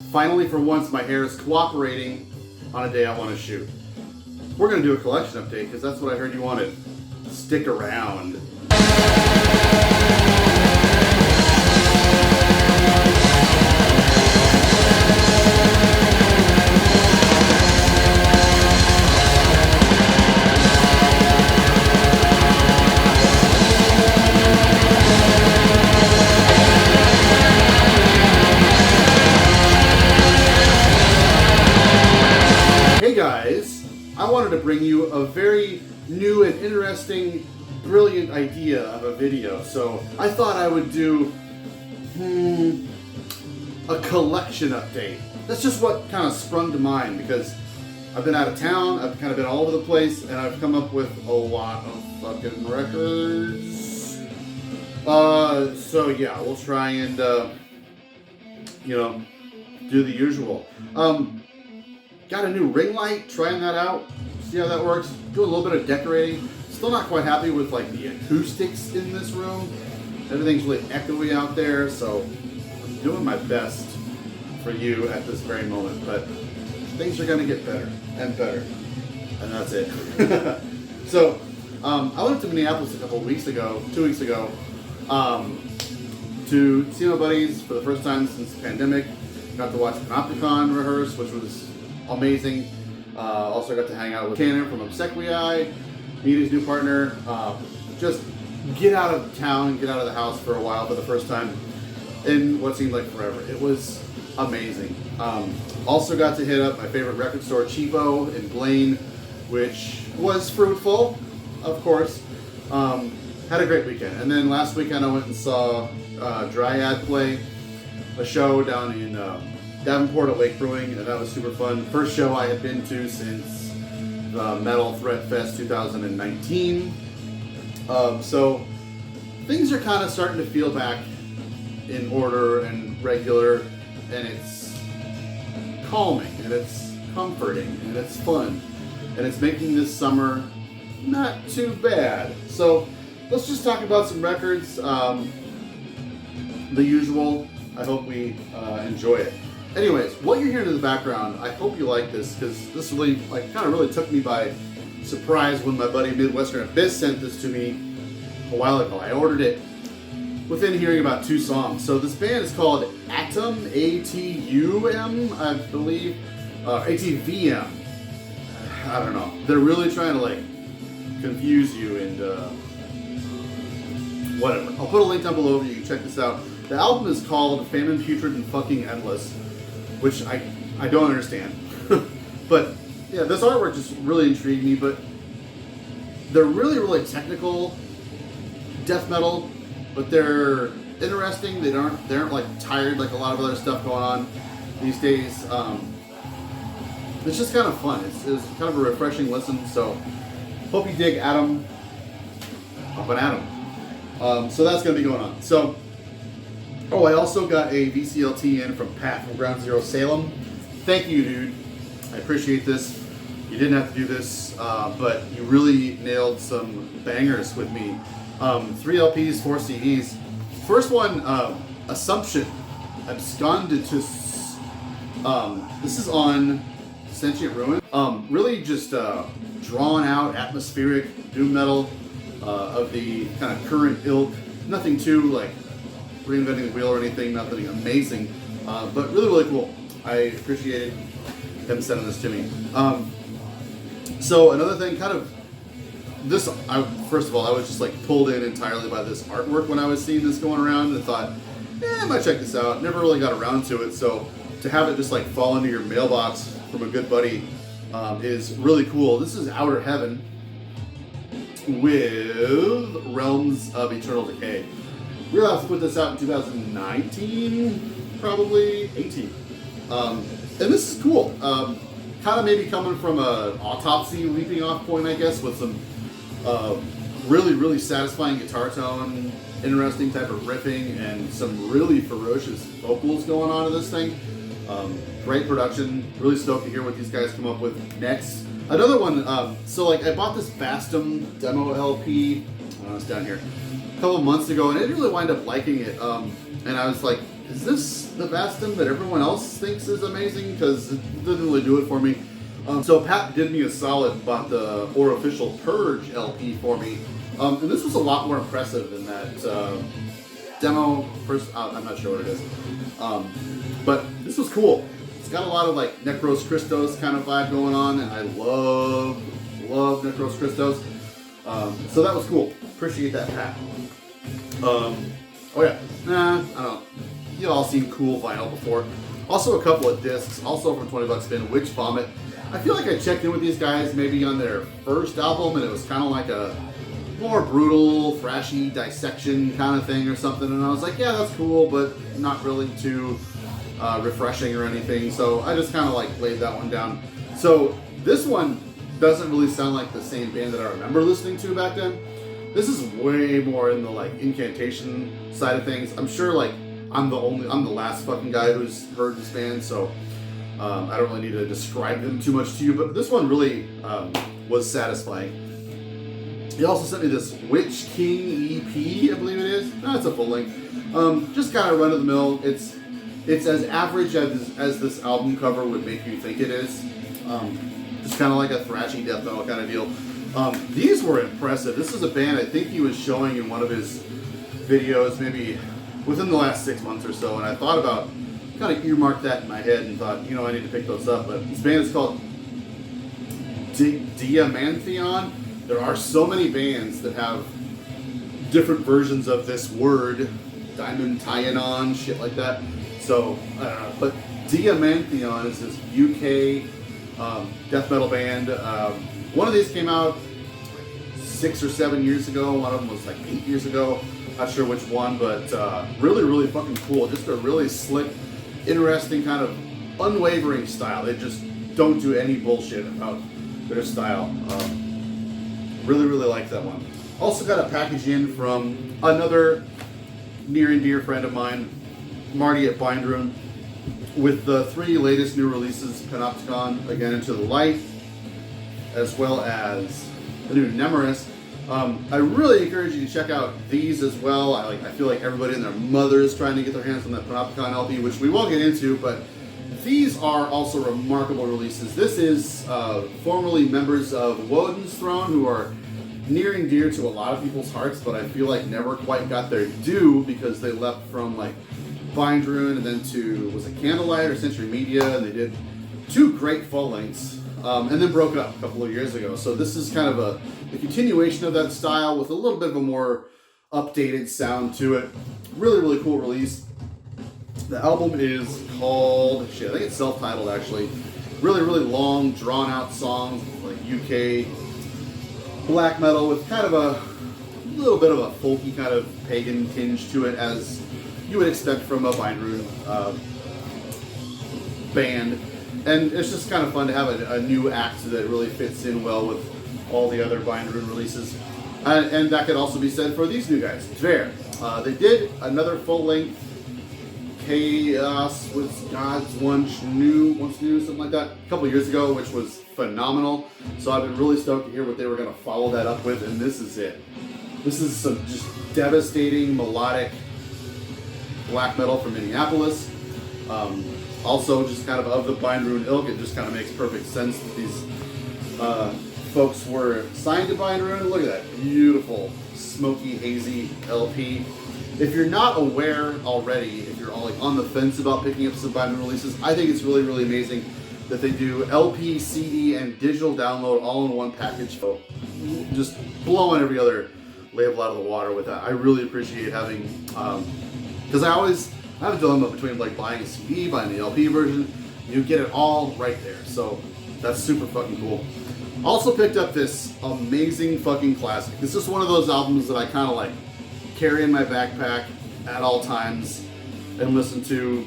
Finally, for once, my hair is cooperating on a day I want to shoot. We're going to do a collection update because that's what I heard you wanted. Stick around. Hey guys, I wanted to bring you a very new and interesting, brilliant idea of a video. So I thought I would do a collection update. That's just what kind of sprung to mind because I've been out of town, I've kind of been all over the place, and I've come up with a lot of fucking records. So yeah, we'll try and do the usual. Got a new ring light, trying that out, see how that works. Doing a little bit of decorating. Still not quite happy with like the acoustics in this room. Everything's really echoey out there, so I'm doing my best for you at this very moment. But things are gonna get better and better, and that's it. So I went to Minneapolis a couple of weeks ago, 2 weeks ago, to see my buddies for the first time since the pandemic. Got to watch Panopticon rehearse, which was amazing. Also got to hang out with Tanner from Obsequiae, meet his new partner. Just get out of town, get out of the house for a while for the first time in what seemed like forever. It was amazing. Also got to hit up my favorite record store, Cheapo in Blaine, which was fruitful, of course. Had a great weekend. And then last weekend I went and saw Dryad play a show down in Davenport at Lake Brewing, and that was super fun. First show I had been to since the Metal Threat Fest 2019. So things are kind of starting to feel back in order and regular, and it's calming, and it's comforting, and it's fun, and it's making this summer not too bad. So let's just talk about some records. The usual. I hope we enjoy it. Anyways, what you're hearing in the background, I hope you like this because this really, really took me by surprise when my buddy Midwestern Abyss sent this to me a while ago. I ordered it within hearing about 2 songs. So this band is called Atum, A-T-U-M, I believe, A-T-V-M. I don't know. They're really trying to confuse you and whatever. I'll put a link down below. You can check this out. The album is called Famine, Putrid, and Fucking Endless, which I don't understand. But yeah, this artwork just really intrigued me. But they're really, really technical death metal, but they're interesting. They aren't like tired like a lot of other stuff going on these days. It's just kind of fun. It's kind of a refreshing listen. So hope you dig Atum. Up and Atum. So that's gonna be going on. So. Oh, I also got a VCLT in from Pat from Ground Zero Salem. Thank you, dude. I appreciate this. You didn't have to do this, but you really nailed some bangers with me. 3 LPs, 4 CDs. First one, Assumption, Absconditus. This is on Sentient Ruin. Really just drawn out, atmospheric doom metal of the kind of current ilk. Nothing too reinventing the wheel or anything, nothing amazing, but really, really cool. I appreciated him sending this to me. So another thing, first of all, I was just pulled in entirely by this artwork when I was seeing this going around and thought, I might check this out. Never really got around to it, so to have it just fall into your mailbox from a good buddy is really cool. This is Outer Heaven with Realms of Eternal Decay. We were allowed to put this out in 2019, probably 18. And this is cool. Kind of maybe coming from an Autopsy leaping off point, I guess, with some really, really satisfying guitar tone, interesting type of riffing, and some really ferocious vocals going on in this thing. Great production. Really stoked to hear what these guys come up with next. Another one, I bought this Vastum demo LP, it's down here, a couple months ago, and I didn't really wind up liking it. And I was is this the Vastum that everyone else thinks is amazing? Because it didn't really do it for me. So Pat did me a solid and bought the Official Purge LP for me. And this was a lot more impressive than that demo. First, I'm not sure what it is. But this was cool. It's got a lot of like Necros Christos kind of vibe going on, and I love Necros Christos. So that was cool. Appreciate that, Pat. Oh yeah, I don't. You all seen cool vinyl before. Also a couple of discs, also from 20 Bucks Spin, Witch Vomit. I feel like I checked in with these guys maybe on their first album, and it was kind of like a more brutal, thrashy dissection kind of thing or something, and I was like, yeah, that's cool, but not really too refreshing or anything, so I just kind of like laid that one down. So this one doesn't really sound like the same band that I remember listening to back then. This is way more in the like incantation side of things. I'm sure like I'm the last fucking guy who's heard this band, so I don't really need to describe them too much to you, but this one really was satisfying. He also sent me this Witch King EP, I believe it is. No, it's a full length. Just kind of run of the mill. It's as average as this album cover would make you think it is. Just kind of like a thrashy death metal kind of deal. These were impressive. This is a band I think he was showing in one of his videos, maybe within the last 6 months or so, and I thought about, kind of earmarked that in my head and thought, you know, I need to pick those up. But this band is called Diamantheon. There are so many bands that have different versions of this word, Diamond Tyanon, shit like that. So, but Diamantheon is this UK death metal band. One of these came out 6 or 7 years ago. One of them was like 8 years ago. Not sure which one, but really, really fucking cool. Just a really slick, interesting kind of unwavering style. They just don't do any bullshit about their style. Really, really like that one. Also got a package in from another near and dear friend of mine, Marty at Bindrune, with the 3 latest new releases, Panopticon, Again Into the Light, as well as the new Nemeris. I really encourage you to check out these as well. I feel like everybody and their mother is trying to get their hands on that Panopticon LP, which we will get into, but these are also remarkable releases. This is formerly members of Woden's Throne, who are near and dear to a lot of people's hearts, but I feel like never quite got their due because they left from like Bindrune and then to, was it Candlelight or Century Media, and they did 2 great full lengths, and then broke up a couple of years ago. So this is kind of a continuation of that style with a little bit of a more updated sound to it. Really, really cool release. The album is called, shit, I think it's self-titled actually. Really, really long, drawn-out songs, like UK black metal with kind of a little bit of a folky kind of pagan tinge to it, as you would expect from a Bindrune band. And it's just kind of fun to have a new act that really fits in well with all the other Bindrune releases. And that could also be said for these new guys, Tver. They did another full-length Chaos was God's once new, something like that, a couple years ago, which was phenomenal. So I've been really stoked to hear what they were going to follow that up with, and this is it. This is some just devastating melodic black metal from Minneapolis. Also, just kind of the Bindrune ilk, it just kind of makes perfect sense that these folks were signed to Bindrune. Look at that beautiful, smoky, hazy LP. If you're not aware already, if you're all like on the fence about picking up some Bindrune releases, I think it's really, really amazing that they do LP, CD, and digital download all in one package. So just blowing every other label out of the water with that. I really appreciate having, because I have a dilemma between like buying a CD, buying the LP version. You get it all right there. So that's super fucking cool. Also picked up this amazing fucking classic. This is one of those albums that I kind of like carry in my backpack at all times and listen to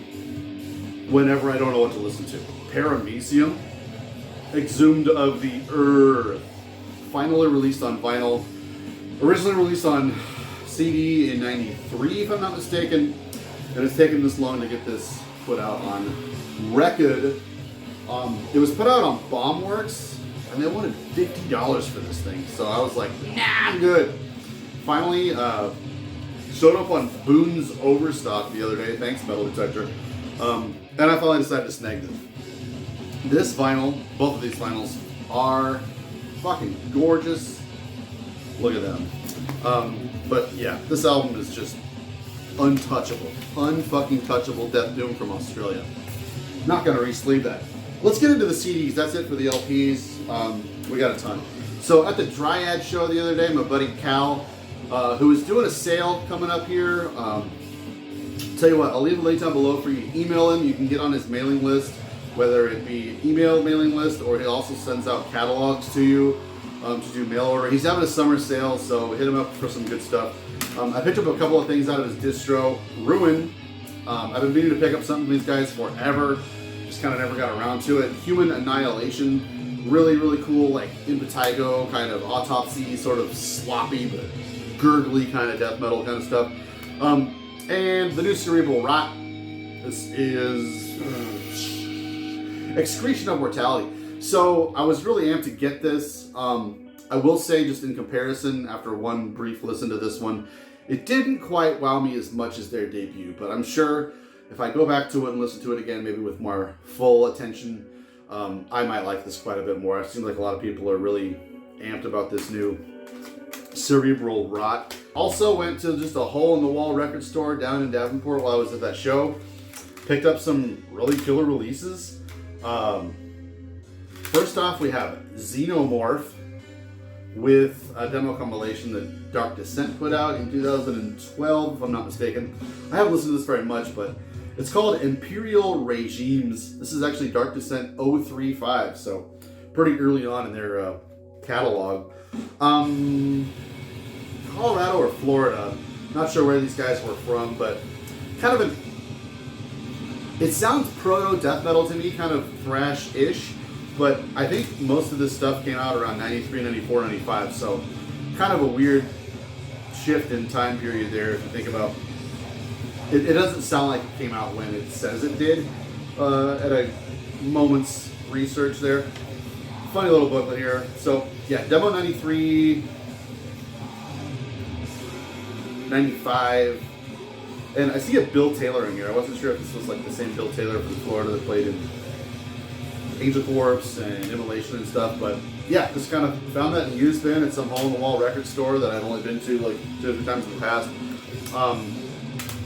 whenever I don't know what to listen to. Paramecium, Exhumed of the Earth, finally released on vinyl, originally released on CD in '93 if I'm not mistaken, and it's taken this long to get this put out on record. It was put out on Bombworks and they wanted $50 for this thing, so I was like, nah, I'm good. Finally, Showed up on Boone's Overstock the other day. Thanks, Metal Detector. And I finally decided to snag this. This vinyl, both of these vinyls, are fucking gorgeous. Look at them. But yeah, this album is just untouchable. Unfucking touchable Death Doom from Australia. Not gonna re-sleeve that. Let's get into the CDs. That's it for the LPs. We got a ton. So at the Dryad show the other day, my buddy Cal, who is doing a sale coming up here. Tell you what, I'll leave a link down below for you to email him. You can get on his mailing list, whether it be email mailing list or he also sends out catalogs to you to do mail order. He's having a summer sale, so hit him up for some good stuff. I picked up a couple of things out of his distro. Ruin. I've been meaning to pick up something from these guys forever. Just kind of never got around to it. Human Annihilation. Really, really cool, like Impetigo, kind of autopsy, sort of sloppy but gurgly kind of death metal kind of stuff. And the new Cerebral Rot. This is Excretion of Mortality. So I was really amped to get this. I will say, just in comparison, after one brief listen to this one, it didn't quite wow me as much as their debut, but I'm sure if I go back to it and listen to it again, maybe with more full attention, I might like this quite a bit more. It seems like a lot of people are really amped about this new Cerebral Rot. Also went to just a hole-in-the-wall record store down in Davenport while I was at that show. Picked up some really killer releases. First off, we have Xenomorph with a demo compilation that Dark Descent put out in 2012, if I'm not mistaken. I haven't listened to this very much, but it's called Imperial Regimes. This is actually Dark Descent 035, so pretty early on in their catalog. Colorado or Florida, not sure where these guys were from, but kind of it sounds proto-death metal to me, kind of thrash-ish, but I think most of this stuff came out around 93, 94, 95, so kind of a weird shift in time period there if you think about it. It doesn't sound like it came out when it says it did at a moment's research there. Funny little booklet here. So yeah, demo 93, 95, and I see a Bill Taylor in here. I wasn't sure if this was like the same Bill Taylor from Florida that played in Angel Corpse and Immolation and stuff, but yeah, just kind of found that in used bin at some hole-in-the-wall record store that I'd only been to like 2 or 3 times in the past.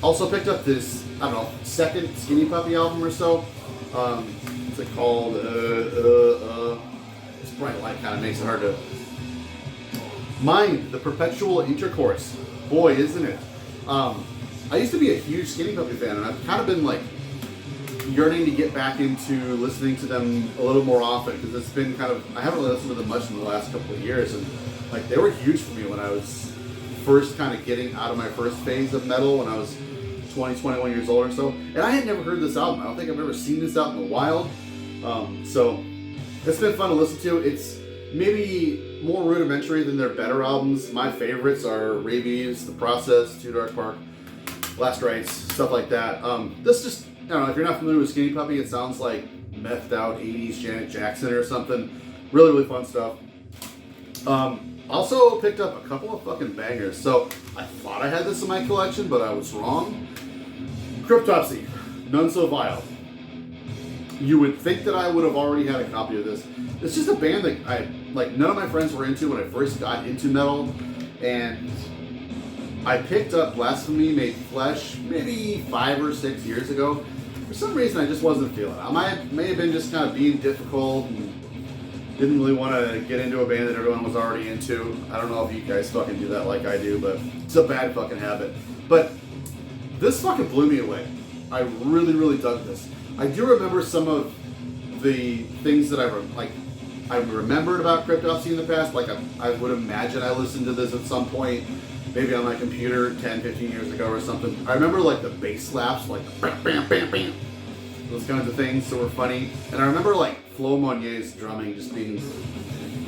Also picked up this, I don't know, second Skinny Puppy album or so. What's it called? This bright light kind of makes it hard to... Mind, the Perpetual Intercourse. Boy, isn't it. I used to be a huge Skinny Puppy fan, and I've kind of been like yearning to get back into listening to them a little more often, because it's been kind of, I haven't really listened to them much in the last couple of years, and like they were huge for me when I was first kind of getting out of my first phase of metal when I was 20, 21 years old or so. And I had never heard this album. I don't think I've ever seen this out in the wild. So it's been fun to listen to. It's maybe more rudimentary than their better albums. My favorites are Rabies, The Process, Too Dark Park, Last Rites, stuff like that. This just, I don't know, if you're not familiar with Skinny Puppy, it sounds like methed out 80s Janet Jackson or something. Really, really fun stuff. Also picked up a couple of fucking bangers. So I thought I had this in my collection, but I was wrong. Cryptopsy, None So Vile. You would think that I would have already had a copy of this. It's just a band that none of my friends were into when I first got into metal, and I picked up Blasphemy Made Flesh maybe 5 or 6 years ago. For some reason, I just wasn't feeling it. I may have been just kind of being difficult and didn't really want to get into a band that everyone was already into. I don't know if you guys fucking do that like I do, but it's a bad fucking habit. But this fucking blew me away. I really, really dug this. I do remember some of the things that I remembered about Cryptopsy in the past. Like I would imagine I listened to this at some point, maybe on my computer 10, 15 years ago or something. I remember like the bass slaps, like bam, bam, bam, bam. Those kinds of things that were funny. And I remember like Flo Monier's drumming just being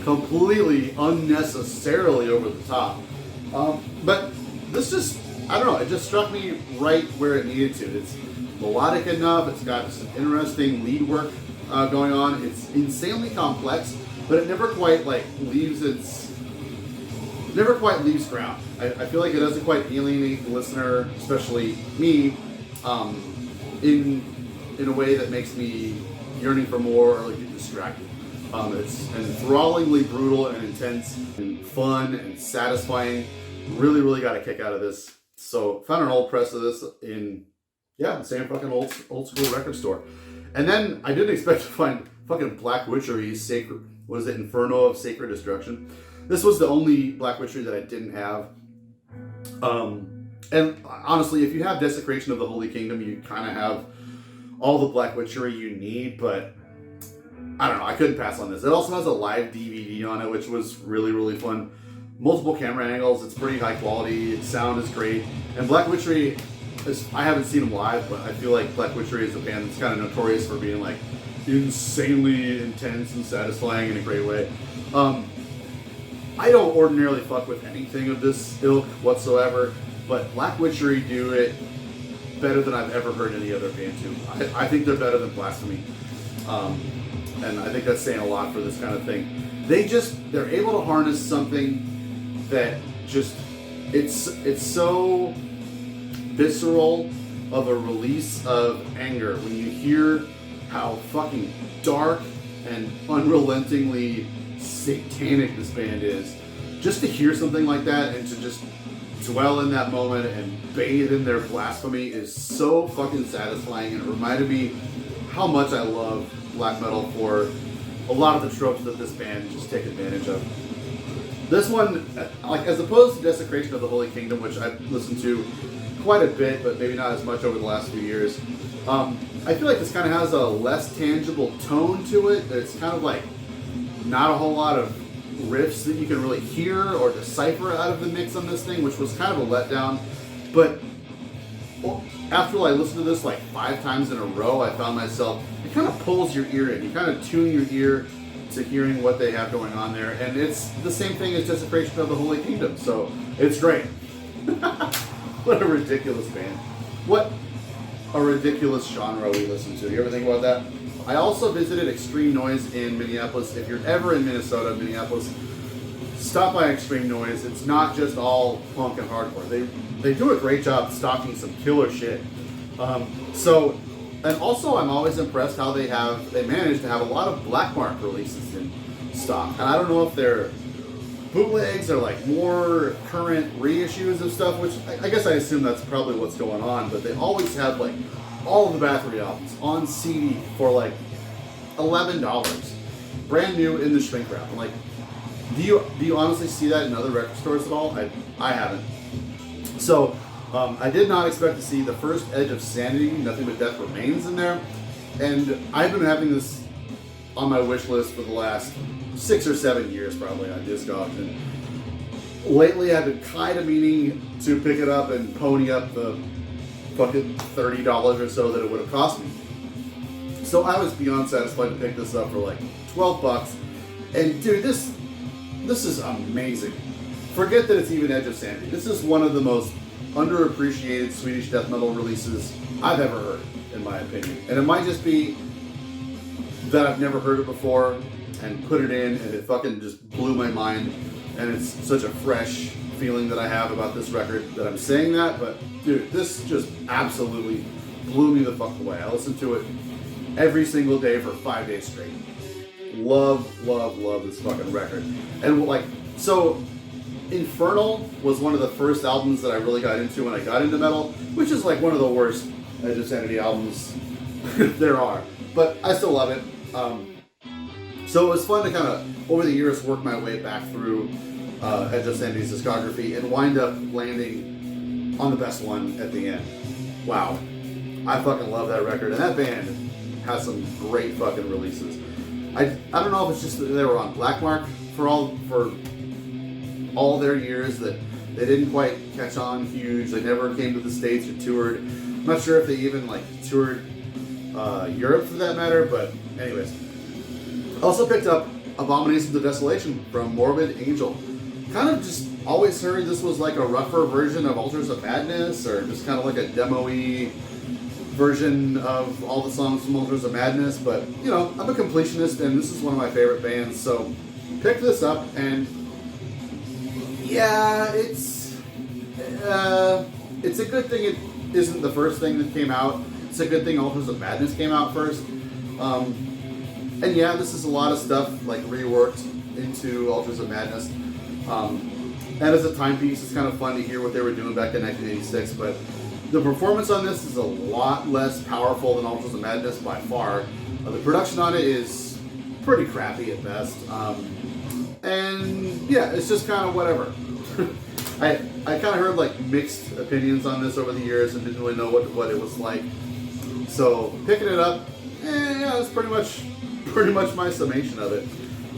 completely unnecessarily over the top. But this just, I don't know, it just struck me right where it needed to. It's melodic enough, it's got some interesting lead work going on. It's insanely complex, but it never quite like leaves its never quite leaves ground. I feel like it doesn't quite alienate the listener, especially me, in a way that makes me yearning for more or like get distracted. It's enthrallingly brutal and intense and fun and satisfying. Really, really got a kick out of this. So found an old press of this in the same fucking old school record store. And then I didn't expect to find fucking Black Witchery's Sacred, what is it, Inferno of Sacred Destruction. This was the only Black Witchery that I didn't have. And honestly, if you have Desecration of the Holy Kingdom, you kind of have all the Black Witchery you need, but I don't know, I couldn't pass on this. It also has a live DVD on it, which was really, really fun. Multiple camera angles, it's pretty high quality, sound is great. And Black Witchery, I haven't seen them live, but I feel like Black Witchery is a band that's kind of notorious for being like insanely intense and satisfying in a great way. I don't ordinarily fuck with anything of this ilk whatsoever, but Black Witchery do it better than I've ever heard any other band do. I think they're better than Blasphemy. And I think that's saying a lot for this kind of thing. They're able to harness something that just, it's so visceral of a release of anger when you hear how fucking dark and unrelentingly satanic this band is. Just to hear something like that and to just dwell in that moment and bathe in their blasphemy is so fucking satisfying, and it reminded me how much I love black metal for a lot of the tropes that this band just take advantage of. This one, like as opposed to Desecration of the Holy Kingdom, which I've listened to quite a bit, but maybe not as much over the last few years, I feel like this kind of has a less tangible tone to it. It's kind of like not a whole lot of riffs that you can really hear or decipher out of the mix on this thing, which was kind of a letdown. But after I listened to this like 5 times in a row, I found myself, it kind of pulls your ear in. You kind of tune your ear to hearing what they have going on there. And it's the same thing as Desecration of the Holy Kingdom. So it's great. What a ridiculous band. What a ridiculous genre we listen to. You ever think about that? I also visited Extreme Noise in Minneapolis. If you're ever in Minnesota, Minneapolis, stop by Extreme Noise. It's not just all punk and hardcore. They do a great job stocking some killer shit. And also I'm always impressed how they manage to have a lot of Black Mark releases in stock. And I don't know if they're bootlegs or like more current reissues of stuff, which I guess I assume that's probably what's going on, but they always have like all of the Bathory albums on CD for like $11, brand new in the shrink wrap. I'm like, do you honestly see that in other record stores at all? I haven't. So I did not expect to see the first Edge of Sanity, Nothing But Death Remains in there, and I've been having this on my wish list for the last 6 or 7 years probably on Discogs, and lately I've been kind of meaning to pick it up and pony up the fucking $30 or so that it would have cost me. So I was beyond satisfied to pick this up for like $12. And dude, this is amazing. Forget that it's even Edge of Sanity. This is one of the most underappreciated Swedish death metal releases I've ever heard, in my opinion. And it might just be that I've never heard it before and put it in and it fucking just blew my mind. And it's such a fresh feeling that I have about this record that I'm saying that, but dude, this just absolutely blew me the fuck away. I listened to it every single day for 5 days straight. Love this fucking record. And like, so Infernal was one of the first albums that I really got into when I got into metal, which is like one of the worst Edge of Sanity albums there are, but I still love it. So it was fun to kind of, over the years, work my way back through Edge of Sanity's discography and wind up landing on the best one at the end. Wow. I fucking love that record, and that band has some great fucking releases. I don't know if it's just that they were on Black Mark for all their years, that they didn't quite catch on huge. They never came to the States or toured. I'm not sure if they even like toured Europe for that matter, but anyways. I also picked up Abominations of Desolation from Morbid Angel. Kind of just always heard this was like a rougher version of Altars of Madness, or just kind of like a demo-y version of all the songs from Altars of Madness, but you know, I'm a completionist and this is one of my favorite bands, so picked this up and Yeah, it's a good thing it isn't the first thing that came out. It's a good thing Ultras of Madness came out first. And yeah, this is a lot of stuff like reworked into Ultras of Madness. And as a timepiece, it's kind of fun to hear what they were doing back in 1986. But the performance on this is a lot less powerful than Ultras of Madness by far. The production on it is pretty crappy at best. And yeah, it's just kind of whatever. I kind of heard like mixed opinions on this over the years and didn't really know what it was like. So picking it up, yeah, that's pretty much my summation of it.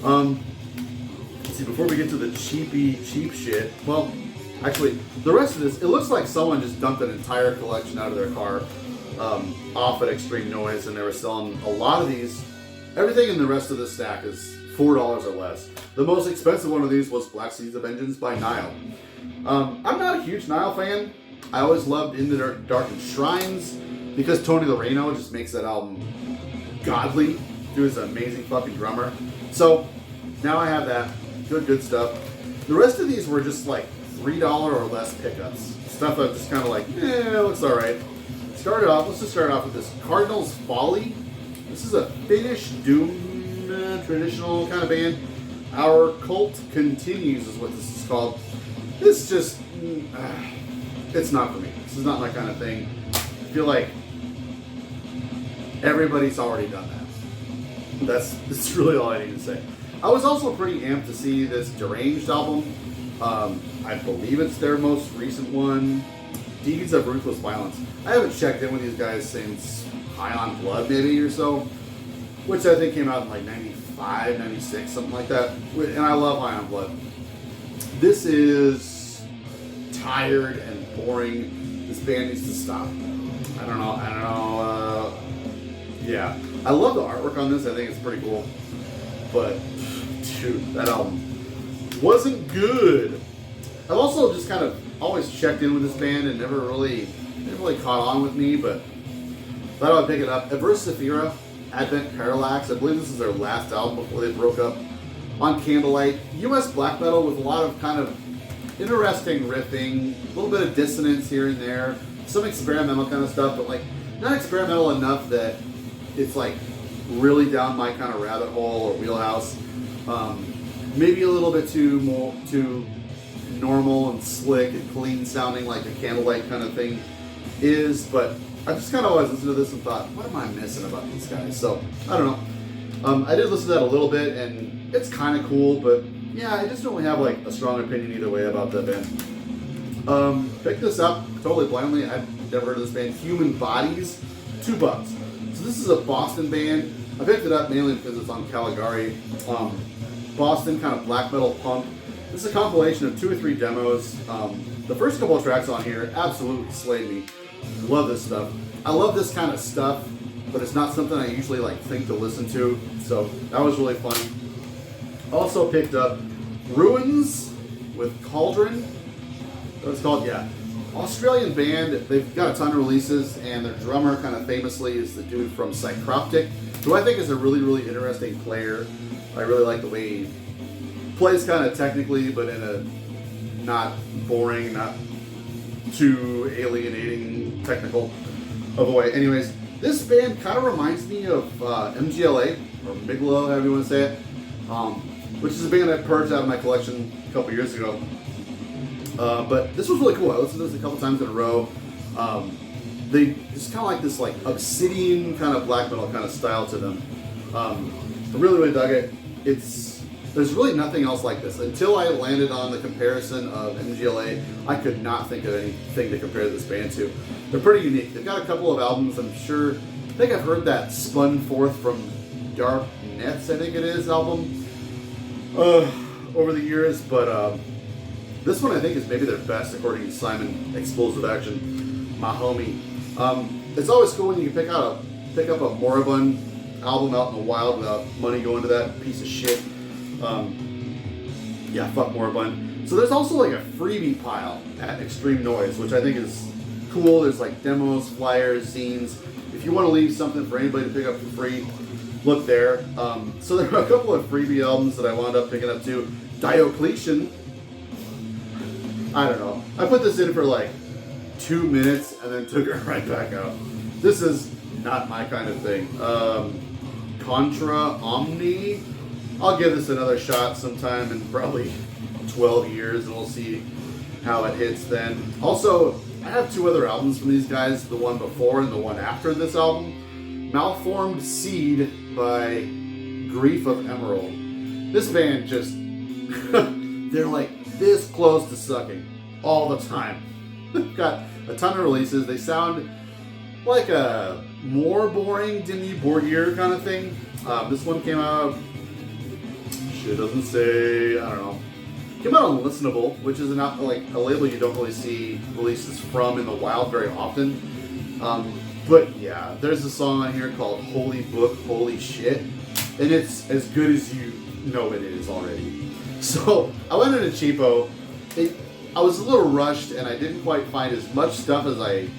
Let's see, before we get to the cheap shit, well, actually, the rest of this, it looks like someone just dumped an entire collection out of their car off at Extreme Noise, and they were selling a lot of these. Everything in the rest of the stack is $4 or less. The most expensive one of these was Black Seeds of Vengeance by Nile. I'm not a huge Nile fan. I always loved In the Darkened Shrines because Tony Loreno just makes that album godly through his amazing fucking drummer. So now I have that. Good stuff. The rest of these were just like $3 or less pickups. Stuff I'm just kind of like, looks alright. Let's just start off with this Cardinals Folly. This is a Finnish doom traditional kind of band. Our Cult Continues is what this is called. This just, it's not for me. This is not my kind of thing. I feel like everybody's already done that. That's really all I need to say. I was also pretty amped to see this Deranged album. I believe it's their most recent one, Deeds of Ruthless Violence. I haven't checked in with these guys since High on Blood maybe or so, which I think came out in like 95, 96, something like that. And I love High on Blood. This is tired and boring. This band needs to stop. I don't know. Yeah. I love the artwork on this. I think it's pretty cool. But, dude, that album wasn't good. I've also just kind of always checked in with this band and never really caught on with me, but thought I would pick it up. Averse Sephira, Advent Parallax. I believe this is their last album before they broke up. On Candlelight, US black metal with a lot of kind of interesting riffing, a little bit of dissonance here and there, some experimental kind of stuff, but like not experimental enough that it's like really down my kind of rabbit hole or wheelhouse. Maybe a little bit too normal and slick and clean sounding like a Candlelight kind of thing is, but I just kind of always listened to this and thought, what am I missing about these guys? So I don't know. I did listen to that a little bit and it's kind of cool, but yeah, I just don't really have like a strong opinion either way about that band. Picked this up totally blindly. I've never heard of this band, Human Bodies, $2. So this is a Boston band. I picked it up mainly because it's on Caligari. Boston kind of black metal punk. This is a compilation of 2 or 3 demos. The first couple of tracks on here absolutely slayed me. Love this stuff. I love this kind of stuff, but it's not something I usually like think to listen to. So that was really fun. Also picked up Ruins with Cauldron. What it's called, yeah. Australian band. They've got a ton of releases, and their drummer kind of famously is the dude from Psychroptic, who I think is a really interesting player. I really like the way he plays kind of technically, but in a not boring, not too alienating technical of a way. Anyways, this band kind of reminds me of MGLA, or Miglo, however you want to say it, which is a band I purged out of my collection a couple years ago. But this was really cool. I listened to this a couple times in a row. They just kind of like this like obsidian kind of black metal kind of style to them. I really dug it. There's really nothing else like this. Until I landed on the comparison of MGLA, I could not think of anything to compare this band to. They're pretty unique. They've got a couple of albums, I think I've heard that Spun Forth from Dark Nets, I think it is, album over the years, but this one I think is maybe their best according to Simon Explosive Action, my homie. It's always cool when you can pick up a Moribund album out in the wild without money going to that piece of shit. Yeah, fuck Moribund. So there's also like a freebie pile at Extreme Noise, which I think is cool. There's like demos, flyers, zines. If you want to leave something for anybody to pick up for free, look there. So there are a couple of freebie albums that I wound up picking up too. Diocletian, I don't know. I put this in for like 2 minutes and then took it right back out. This is not my kind of thing. Contra Omni. I'll give this another shot sometime in probably 12 years and we'll see how it hits then. Also, I have 2 other albums from these guys, the one before and the one after this album. Malformed Seed by Grief of Emerald. This band just, they're like this close to sucking all the time. They've got a ton of releases. They sound like a more boring Dimmu Borgir kind of thing. This one came out, shit doesn't say, I don't know. Came out on Listenable, which is not like a label you don't really see releases from in the wild very often. But yeah, there's a song on here called Holy Book, Holy Shit, and it's as good as you know it is already. So I went into Cheapo. I was a little rushed and I didn't quite find as much stuff as I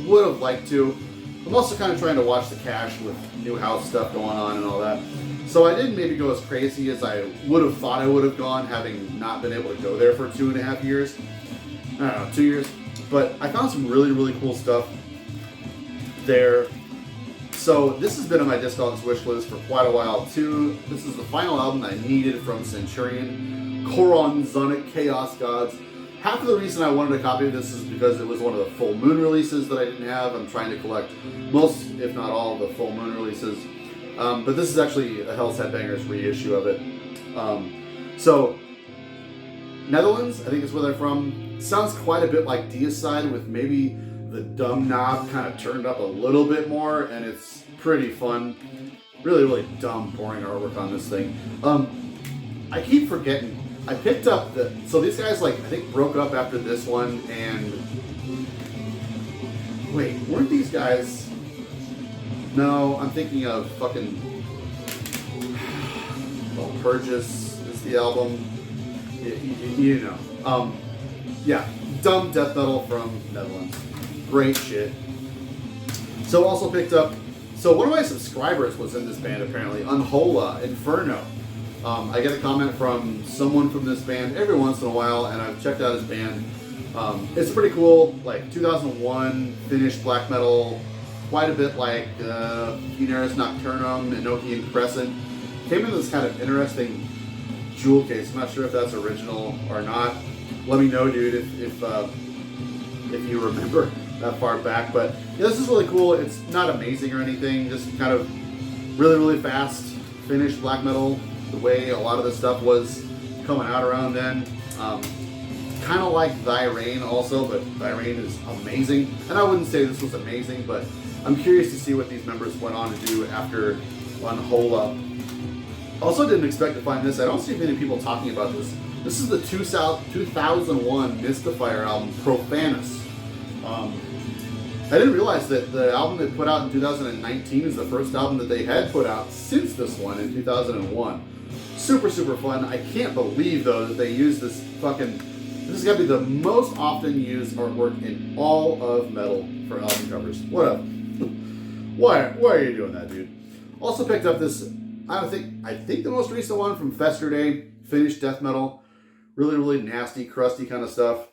would have liked to. I'm also kind of trying to watch the cash with new house stuff going on and all that. So I didn't maybe go as crazy as I would have thought I would have gone, having not been able to go there for 2.5 years. I don't know, 2 years. But I found some really, really cool stuff there. So this has been on my Discogs wish list for quite a while too. This is the final album I needed from Centurion, Koron Zonic Chaos Gods. Half of the reason I wanted a copy of this is because it was one of the Full Moon releases that I didn't have. I'm trying to collect most, if not all, of the Full Moon releases. But this is actually a Hell's Headbangers reissue of it. So, Netherlands, I think is where they're from. Sounds quite a bit like Deicide with maybe the dumb knob kind of turned up a little bit more, and it's pretty fun. Really, really dumb, boring artwork on this thing. I keep forgetting. I picked up so these guys, like, I think broke up after this one, and wait, weren't these guys? No, I'm thinking of fucking Purges is the album. You know. Yeah, dumb death metal from Netherlands. Great shit. So also picked up, so one of my subscribers was in this band apparently, Unhola Inferno. I get a comment from someone from this band every once in a while, and I've checked out his band. It's pretty cool, like 2001 Finnish black metal, quite a bit like Funeris Nocturnum, Enochian Crescent. Came in this kind of interesting jewel case. I'm not sure if that's original or not. Let me know, dude, if you remember that far back. But yeah, this is really cool. It's not amazing or anything, just kind of really, really fast Finnish black metal, the way a lot of this stuff was coming out around then. Kind of like Thy Reign also, but Thy Reign is amazing. And I wouldn't say this was amazing, but I'm curious to see what these members went on to do after Unhola. Also didn't expect to find this. I don't see many people talking about this. This is the 2001 Mystifier album, Profanus. I didn't realize that the album they put out in 2019 is the first album that they had put out since this one in 2001. Super, super fun. I can't believe, though, that they use this fucking... This is going to be the most often used artwork in all of metal for album covers. What up? Why are you doing that, dude? Also picked up this, I think the most recent one from Festerday, Finnish death metal. Really, really nasty, crusty kind of stuff.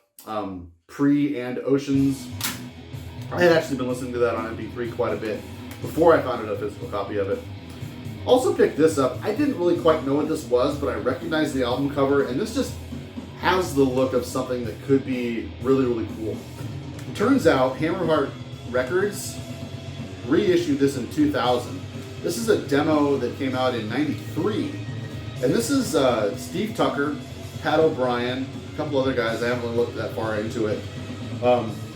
Pre and Oceans. I had actually been listening to that on MP3 quite a bit before I found a physical copy of it. Also picked this up. I didn't really quite know what this was, but I recognized the album cover, and this just has the look of something that could be really, really cool. It turns out Hammerheart Records reissued this in 2000. This is a demo that came out in '93, and this is Steve Tucker, Pat O'Brien, a couple other guys. I haven't really looked that far into it.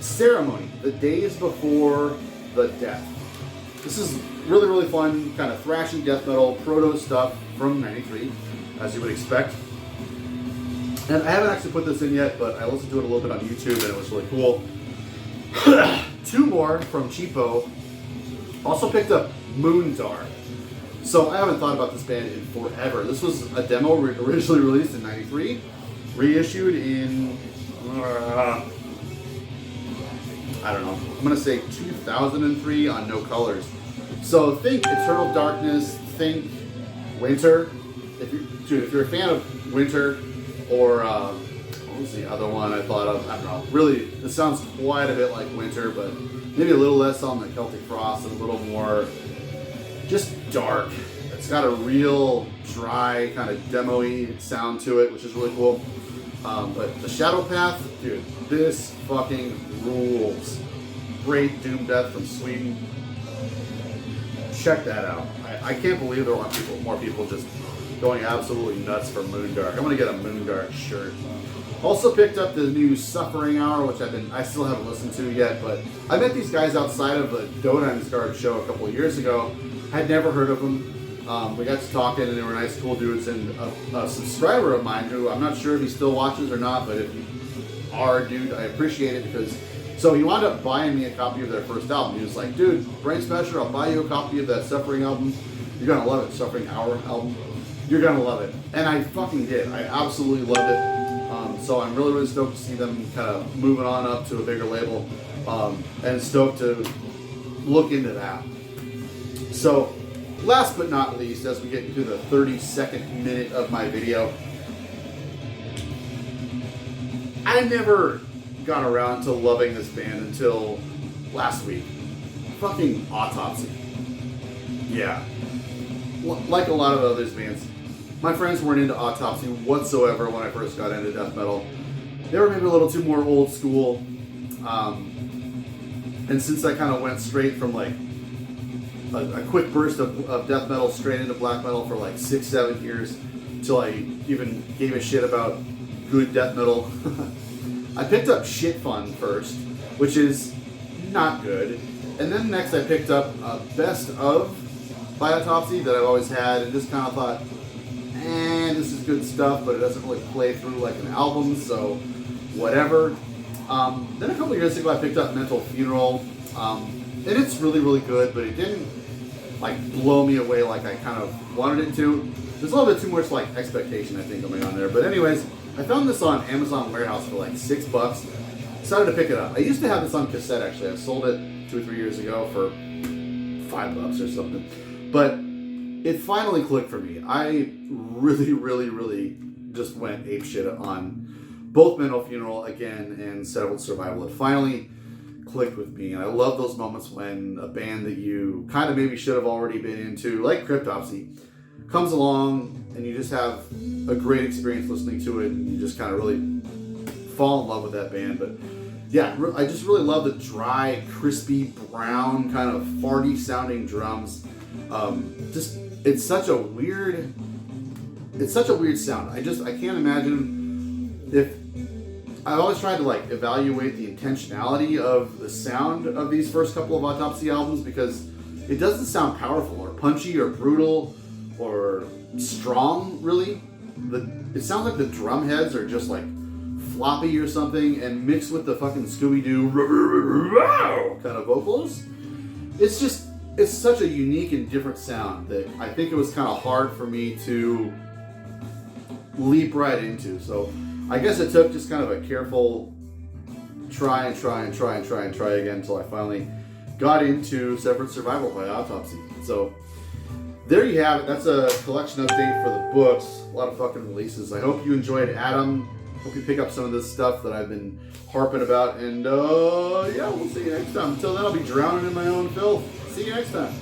Ceremony, the days before the death. This is really, really fun, kind of thrashy death metal, proto stuff from '93, as you would expect. And I haven't actually put this in yet, but I listened to it a little bit on YouTube, and it was really cool. 2 more from Cheapo. Also picked up Moonzar. So I haven't thought about this band in forever. This was a demo originally released in '93, reissued in, I don't know, I'm going to say 2003 on No Colors. So think Eternal Darkness, think Winter. If you're a fan of Winter, or was the other one I thought of? I don't know. Really, it sounds quite a bit like Winter, but maybe a little less on the Celtic Frost and a little more just dark. It's got a real dry, kind of demo-y sound to it, which is really cool. But the Shadow Path, dude, this fucking rules. Great Doom Death from Sweden. Check that out. I can't believe there aren't more people just going absolutely nuts for Moondark. I'm gonna get a Moondark shirt. Also picked up the new Suffering Hour, which I still haven't listened to yet, but I met these guys outside of the Dodansgard show a couple of years ago. I'd never heard of them. We got to talking, and they were nice, cool dudes. And a subscriber of mine, who I'm not sure if he still watches or not, but if you are, dude, I appreciate it because. So he wound up buying me a copy of their first album. He was like, "Dude, Brain Smasher, I'll buy you a copy of that Suffering album. You're gonna love it, Suffering Hour album. You're gonna love it." And I fucking did. I absolutely loved it. So I'm really, really stoked to see them kind of moving on up to a bigger label, and stoked to look into that. So, last but not least, as we get into the 32nd minute of my video, I never got around to loving this band until last week. Fucking Autopsy. Yeah. Like a lot of other bands, my friends weren't into Autopsy whatsoever when I first got into death metal. They were maybe a little too more old school. And since I kind of went straight from like a quick burst of death metal straight into black metal for like 6-7 years until I even gave a shit about good death metal. I picked up Shit Fun first, which is not good. And then next I picked up Best Of by Autopsy that I've always had and just kind of thought, this is good stuff, but it doesn't really play through like an album, so whatever. Then a couple years ago I picked up Mental Funeral, and it's really, really good, but it didn't like blow me away like I kind of wanted it to. There's a little bit too much like expectation, I think, going on there. But anyways, I found this on Amazon Warehouse for like $6. Decided to pick it up. I used to have this on cassette actually. I sold it 2 or 3 years ago for $5 or something. But it finally clicked for me. I really, really, really just went apeshit on both Mental Funeral again and Settled Survival. It finally clicked with me, and I love those moments when a band that you kind of maybe should have already been into, like Cryptopsy, comes along and you just have a great experience listening to it, and you just kind of really fall in love with that band. But yeah, I just really love the dry, crispy, brown, kind of farty sounding drums. It's such a weird sound. I can't imagine if. I've always tried to like evaluate the intentionality of the sound of these first couple of Autopsy albums, because it doesn't sound powerful or punchy or brutal or strong, really. It sounds like the drum heads are just like floppy or something, and mixed with the fucking Scooby-Doo kind of vocals. It's such a unique and different sound that I think it was kind of hard for me to leap right into. So I guess it took just kind of a careful try again until I finally got into Separate Survival by Autopsy. So there you have it. That's a collection update for the books. A lot of fucking releases. I hope you enjoyed Adam. Hope you pick up some of this stuff that I've been harping about. And yeah, we'll see you next time. Until then, I'll be drowning in my own filth. See you next time.